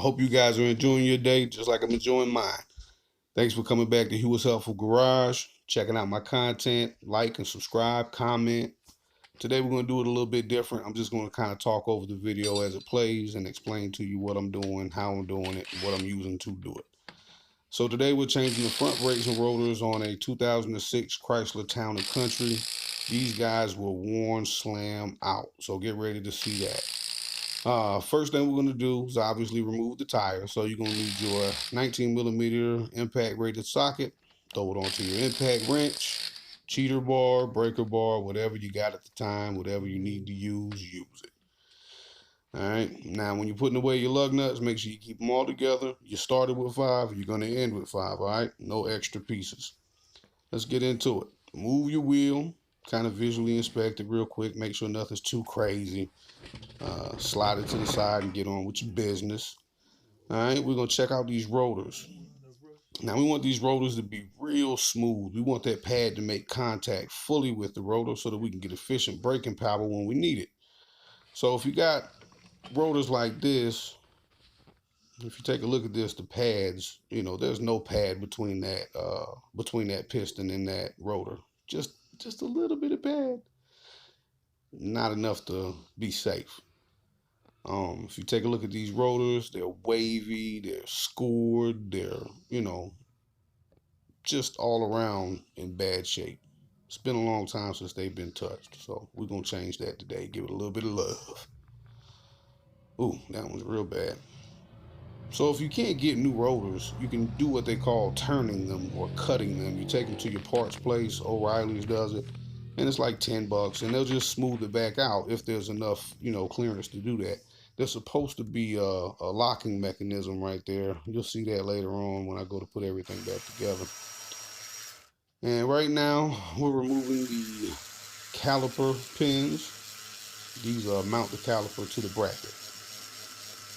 hope you guys are enjoying your day just like I'm enjoying mine. Thanks for coming back to Hewitt's Helpful Garage, checking out my content, like and subscribe, comment. Today we're going to do it a little bit different. I'm just going to kind of talk over the video as it plays and explain to you what I'm doing, how I'm doing it, and what I'm using to do it. So today we're changing the front brakes and rotors on a 2006 Chrysler Town and Country. These guys were worn slam out, so get ready to see that. First thing we're going to do is obviously remove the tire. So you're going to need your 19 millimeter impact rated socket. Throw it onto your impact wrench, cheater bar, breaker bar, whatever you got at the time, whatever you need to use it. All right. Now, when you're putting away your lug nuts, make sure you keep them all together. You started with 5, you're going to end with 5. All right. No extra pieces. Let's get into it. Move your wheel. Kind of visually inspect it real quick. Make sure nothing's too crazy. Slide it to the side and get on with your business. All right, we're going to check out these rotors. Now, we want these rotors to be real smooth. We want that pad to make contact fully with the rotor so that we can get efficient braking power when we need it. So if you got rotors like this, if you take a look at this, the pads, there's no pad between that piston and that rotor. Just a little bit of pad. Not enough to be safe. If you take a look at these rotors, they're wavy, they're scored, they're, just all around in bad shape. It's been a long time since they've been touched, so we're going to change that today. Give it a little bit of love. Ooh, that one's real bad. So if you can't get new rotors, you can do what they call turning them or cutting them. You take them to your parts place, O'Reilly's does it, and it's like $10, and they'll just smooth it back out if there's enough, clearance to do that. There's supposed to be a locking mechanism right there. You'll see that later on when I go to put everything back together. And right now, we're removing the caliper pins. These mount the caliper to the bracket.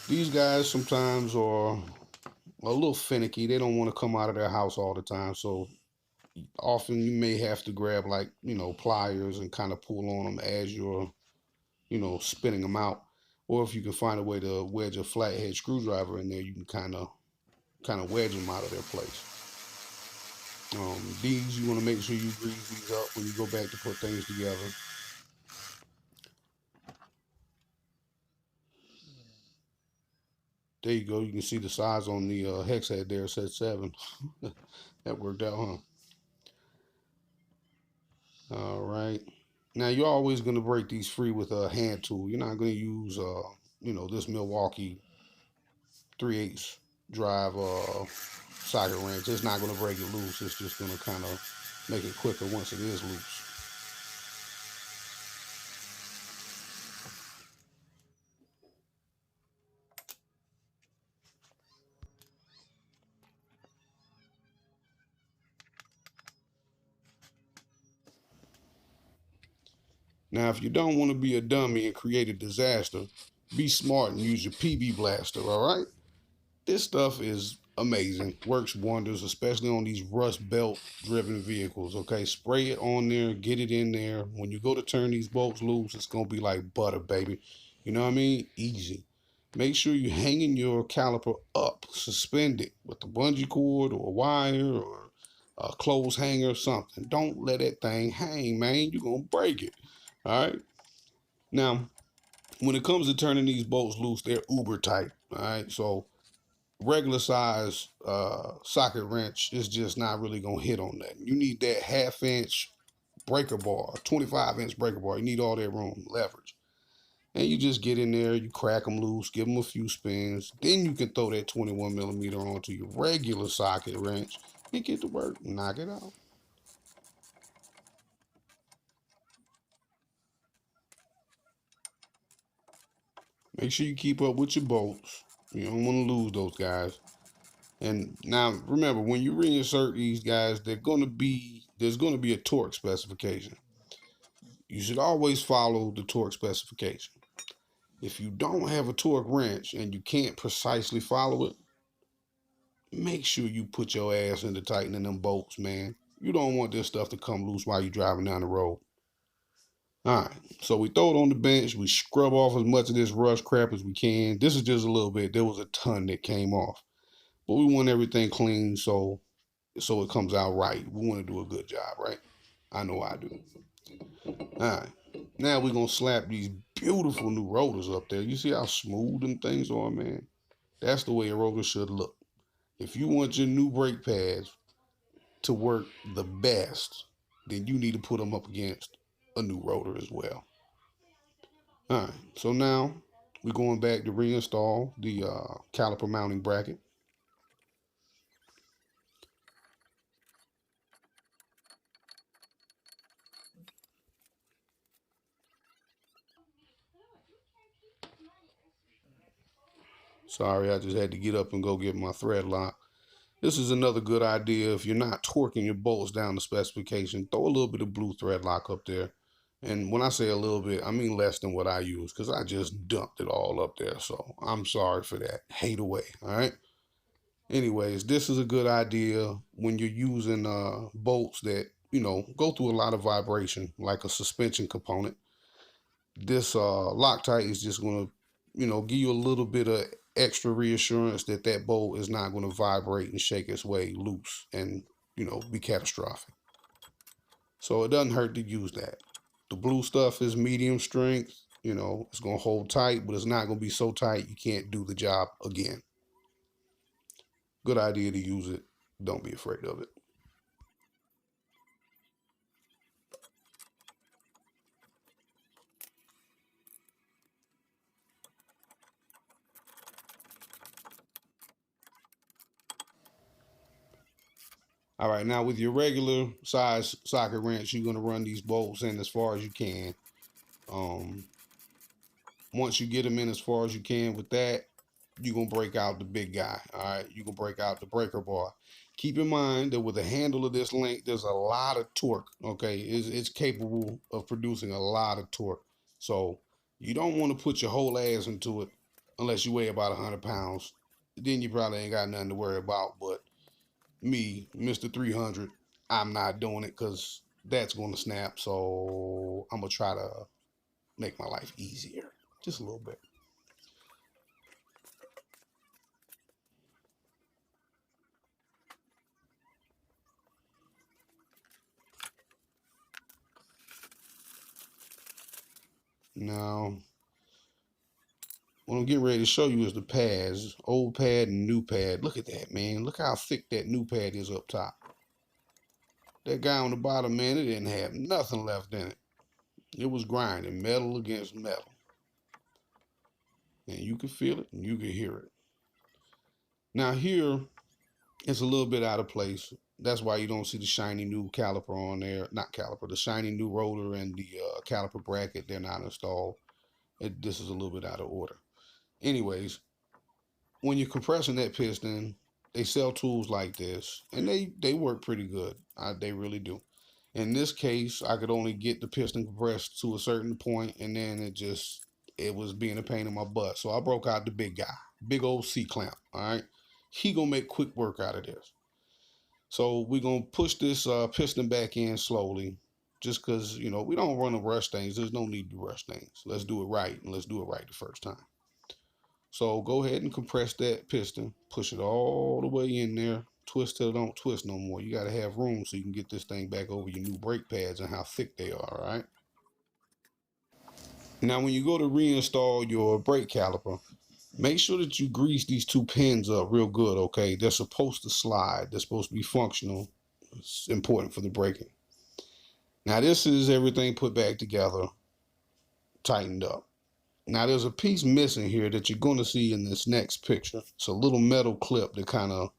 These guys sometimes are a little finicky. They don't want to come out of their house all the time. So often you may have to grab pliers and kind of pull on them as you're, spinning them out. Or if you can find a way to wedge a flathead screwdriver in there, you can kind of wedge them out of their place. These, you want to make sure you grease these up when you go back to put things together. There you go. You can see the size on the hex head there. It said 7. That worked out, huh? All right. Now, you're always going to break these free with a hand tool. You're not going to use, this Milwaukee 3/8 drive socket wrench. It's not going to break it loose. It's just going to kind of make it quicker once it is loose. Now, if you don't want to be a dummy and create a disaster, be smart and use your PB blaster, all right? This stuff is amazing. Works wonders, especially on these rust belt driven vehicles, okay? Spray it on there, get it in there. When you go to turn these bolts loose, it's going to be like butter, baby. You know what I mean? Easy. Make sure you're hanging your caliper up, suspend it with a bungee cord or a wire or a clothes hanger or something. Don't let that thing hang, man. You're going to break it. All right. Now, when it comes to turning these bolts loose, they're uber tight. All right. So regular size socket wrench is just not really going to hit on that. You need that 1/2 inch breaker bar, 25-inch breaker bar. You need all that room, leverage. And you just get in there, you crack them loose, give them a few spins. Then you can throw that 21 millimeter onto your regular socket wrench and get to work, knock it out. Make sure you keep up with your bolts. You don't want to lose those guys. And now remember, when you reinsert these guys, there's going to be a torque specification. You should always follow the torque specification. If you don't have a torque wrench and you can't precisely follow it, make sure you put your ass into tightening them bolts, man. You don't want this stuff to come loose while you're driving down the road. All right, so we throw it on the bench. We scrub off as much of this rust crap as we can. This is just a little bit. There was a ton that came off, but we want everything clean so it comes out right. We want to do a good job, right? I know I do. All right, now we're gonna slap these beautiful new rotors up there. You see how smooth them things are, man? That's the way a rotor should look. If you want your new brake pads to work the best, then you need to put them up against a new rotor as well. All right, so now we're going back to reinstall the caliper mounting bracket. Sorry, I just had to get up and go get my thread lock. This is another good idea. If you're not torquing your bolts down to specification, throw a little bit of blue thread lock up there. And when I say a little bit, I mean less than what I use because I just dumped it all up there. So I'm sorry for that. Hate away. All right. Anyways, this is a good idea when you're using bolts that, go through a lot of vibration, like a suspension component. This Loctite is just going to, give you a little bit of extra reassurance that that bolt is not going to vibrate and shake its way loose and, be catastrophic. So it doesn't hurt to use that. The blue stuff is medium strength. It's going to hold tight, but it's not going to be so tight you can't do the job again. Good idea to use it. Don't be afraid of it. All right, now with your regular size socket wrench, you're going to run these bolts in as far as you can. Um, Once you get them in as far as you can with that, you're going to break out the big guy. All right, you're going to break out the breaker bar. Keep in mind that with a handle of this length, there's a lot of torque. Okay, it's capable of producing a lot of torque. So you don't want to put your whole ass into it unless you weigh about 100 pounds. Then you probably ain't got nothing to worry about. But me, Mr. 300, I'm not doing it because that's going to snap. So I'm going to try to make my life easier just a little bit. Now, what I'm getting ready to show you is the pads, old pad and new pad. Look at that, man. Look how thick that new pad is up top. That guy on the bottom, man, it didn't have nothing left in it. It was grinding metal against metal. And you could feel it and you could hear it. Now here, it's a little bit out of place. That's why you don't see the shiny new caliper on there. Not caliper, the shiny new rotor and the caliper bracket. They're not installed. This is a little bit out of order. Anyways, when you're compressing that piston, they sell tools like this, and they work pretty good. They really do. In this case, I could only get the piston compressed to a certain point, and then it was being a pain in my butt. So I broke out the big guy, big old C clamp. All right, he gonna make quick work out of this. So we're gonna push this piston back in slowly, just because we don't want to rush things. There's no need to rush things. Let's do it right, and let's do it right the first time. So go ahead and compress that piston, push it all the way in there, twist till it don't twist no more. You got to have room so you can get this thing back over your new brake pads and how thick they are, all right? Now, when you go to reinstall your brake caliper, make sure that you grease these two pins up real good, okay? They're supposed to slide. They're supposed to be functional. It's important for the braking. Now, this is everything put back together, tightened up. Now there's a piece missing here that you're going to see in this next picture. It's a little metal clip that kind of,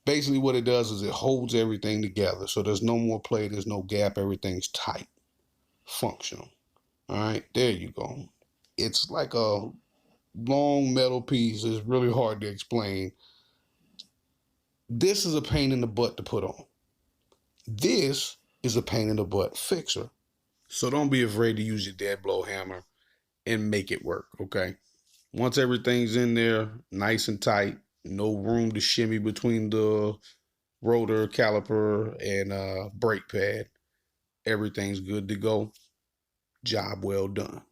basically what it does is it holds everything together. So there's no more play, there's no gap, everything's tight, functional. All right, there you go. It's like a long metal piece. It's really hard to explain. This is a pain in the butt to put on. This is a pain in the butt fixer. So don't be afraid to use your dead blow hammer and make it work, okay? Once everything's in there, nice and tight, no room to shimmy between the rotor, caliper, and brake pad, everything's good to go. Job well done.